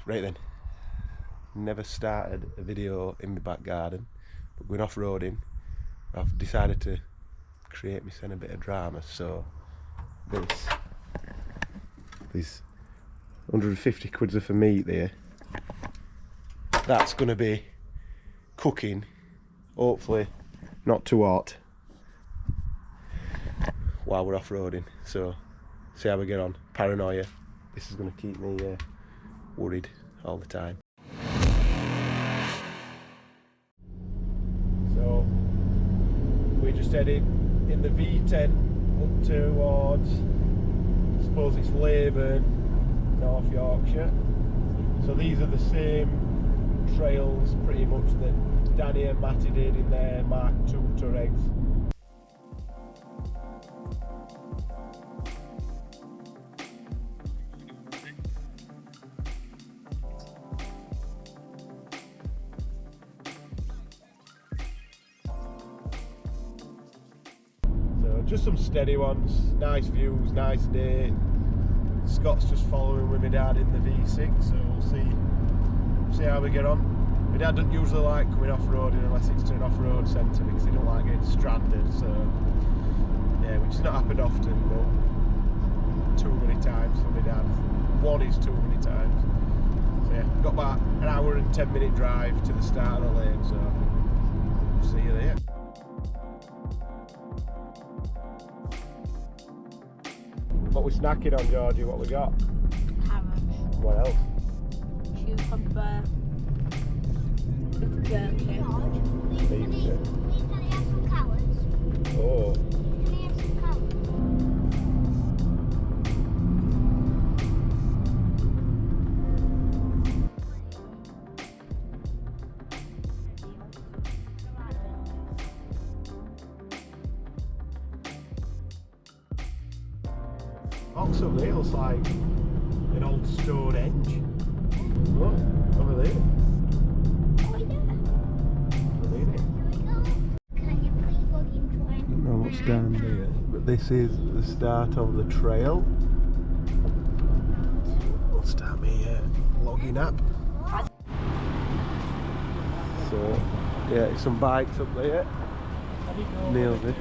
Right then, never started a video in my back garden, but going off-roading, I've decided to create myself a bit of drama. So this 150 quid's worth of meat there, that's going to be cooking, hopefully not too hot, while we're off-roading. So see how we get on. Paranoia, this is going to keep me worried all the time. So we're just heading in the V10 up towards, I suppose it's Leyburn, North Yorkshire. So these are the same trails pretty much that Danny and Matty did in their Mark II Touaregs. Just some steady ones, nice views, nice day. Scott's just following with my dad in the V6, so we'll see how we get on. My dad doesn't usually like coming off-roading unless it's to an off-road centre because he don't like getting stranded, so yeah, which has not happened often, but too many times for my dad. One is too many times. So yeah, got about an hour and 10-minute drive to the start of the lane, so we'll see you there. What we snacking on, Georgie? What we got? Carrots. What else? Cucumber. Gherkin. Oh. Box up there looks like an old Stonehenge. Look, over there. Oh yeah. Over there. Can you please log into it? I don't know what's down there, but this is the start of the trail. I'll start my logging app. So, yeah, some bikes up there. Nailed it.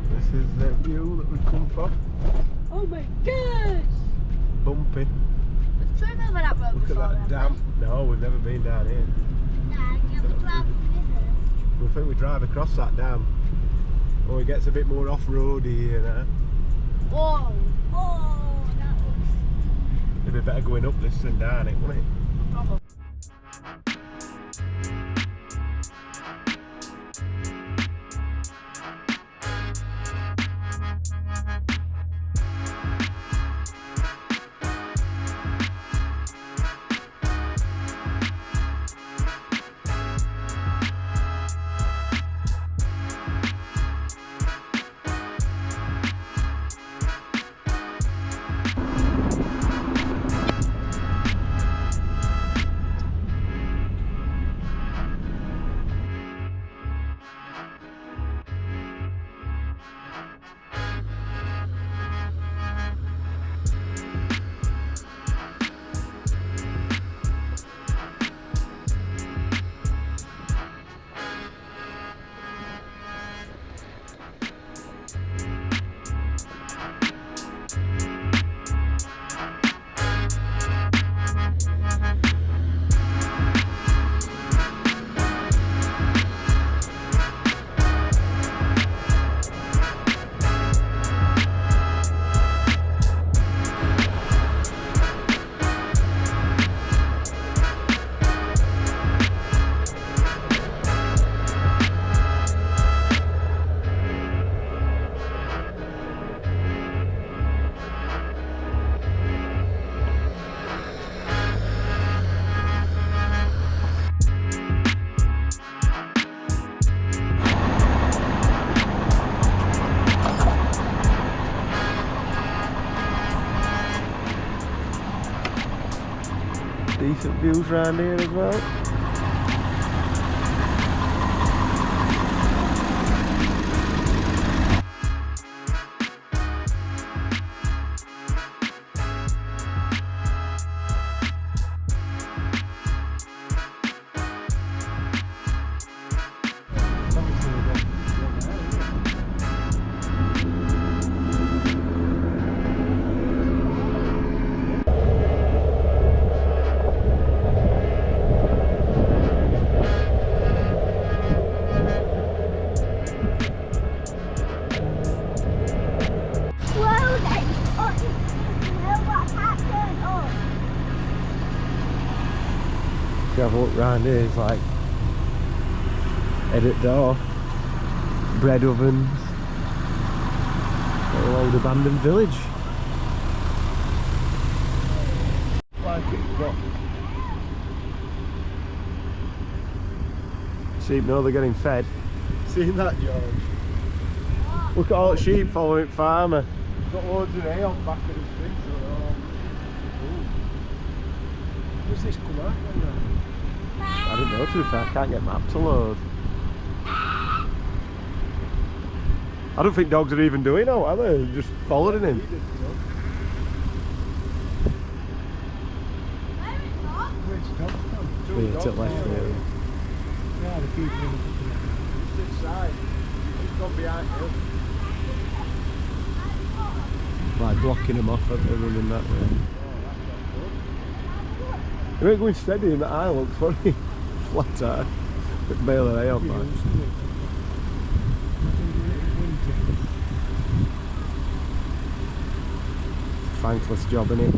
This is the view that we've come for. Oh my gosh! Bumpy. We've driven over that road Look before. at that dam. No, we've never been down here. Nah, yeah, we drive with We think we drive across that dam. Oh, it gets a bit more off-roady here now. Whoa! Oh, that looks... It'd be better going up this than down it, wouldn't it? Probably. Decent views around here as well. If you have a look round here, it's like edit door, bread ovens, an old abandoned village. Like it's got sheep know they're getting fed. Seen that, George? Look at all the sheep following farmer. Got loads of hay on back of the street. Where's this come out? I don't know, to be fair, I can't get maps to load. I don't think dogs are even doing out, are they? They're just following him. Yeah, to the left there. Yeah, the keeper. Just inside. He's gone behind you. Like blocking him off, aren't they, running that way? He ain't going steady in the eye, looks funny. Flat eye. Bit bale of hay on that. Thankless job, innit?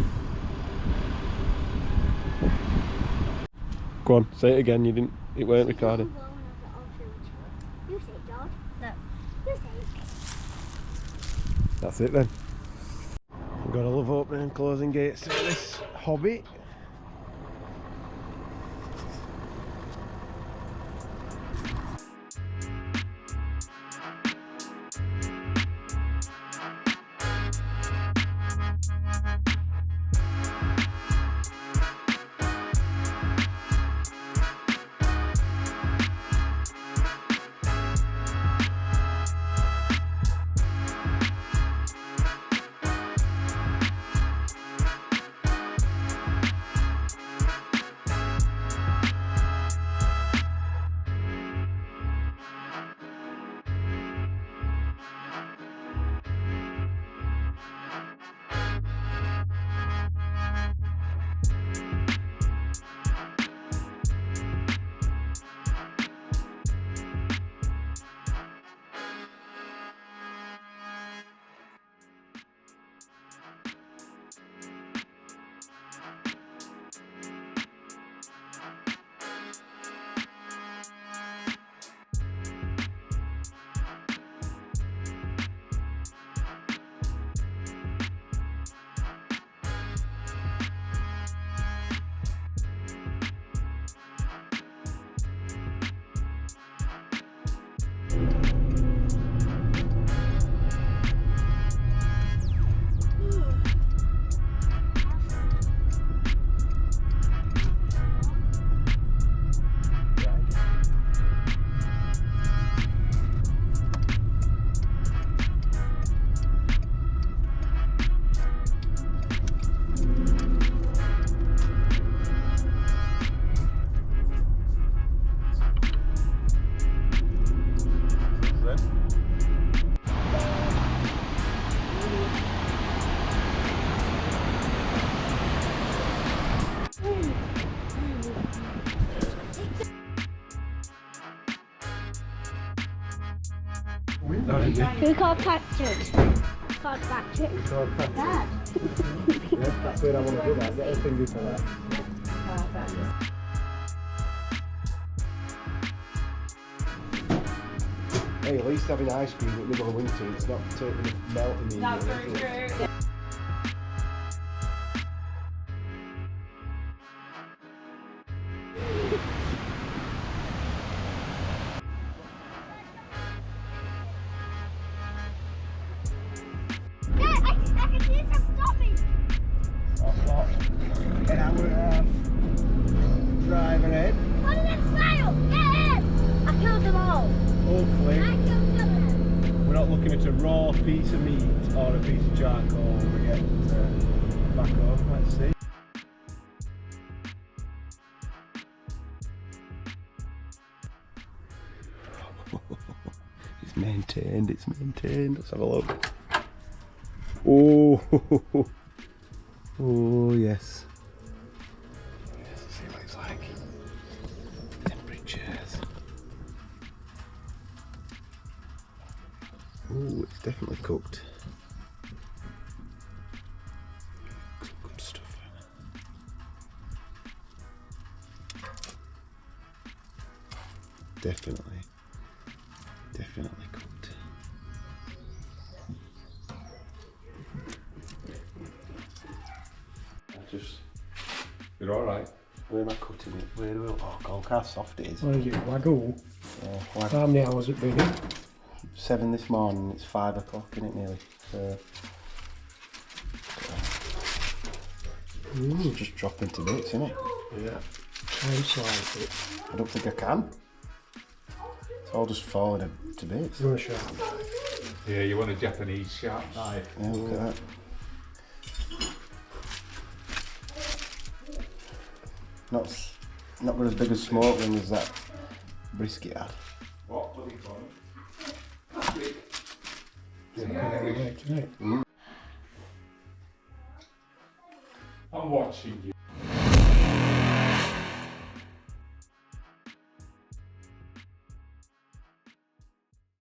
Go on, say it again, it weren't recording. You say dog. No. You say. That's it then. We've got to love opening and closing gates to this hobby. We call Patrick. Called Patrick. Dad. Yeah, that's where I want to do that. Get a finger for that. Perfect. Hey, at least having ice cream in the middle of winter, it's not totally melting in. That's very true. I can see some zombies. An hour and a half drive ahead. What is that snail? Get in! I killed them all. Hopefully, I killed them. we're not looking at a raw piece of meat or a piece of charcoal when we get back home. Let's see. It's maintained, it's maintained. Let's have a look. Oh, oh yes. Let's see what it's like. Temperatures. Oh, it's definitely cooked. Some good stuff. Definitely cooked. You're alright. Where am I cutting it? Where do I? Oh God, look how soft it is. What is it, wagyu? Yeah, like How many hours it been in? 7 this morning, it's 5 o'clock, isn't it, nearly? So, just dropping to bits, isn't it? Yeah. Try and slice it. I don't think I can. It's all just falling to bits. You want a sharp? Yeah, you want a Japanese sharp knife. Yeah, look at that. Not got as big a smoke ring as that brisket had. What bloody fun? I'm watching you.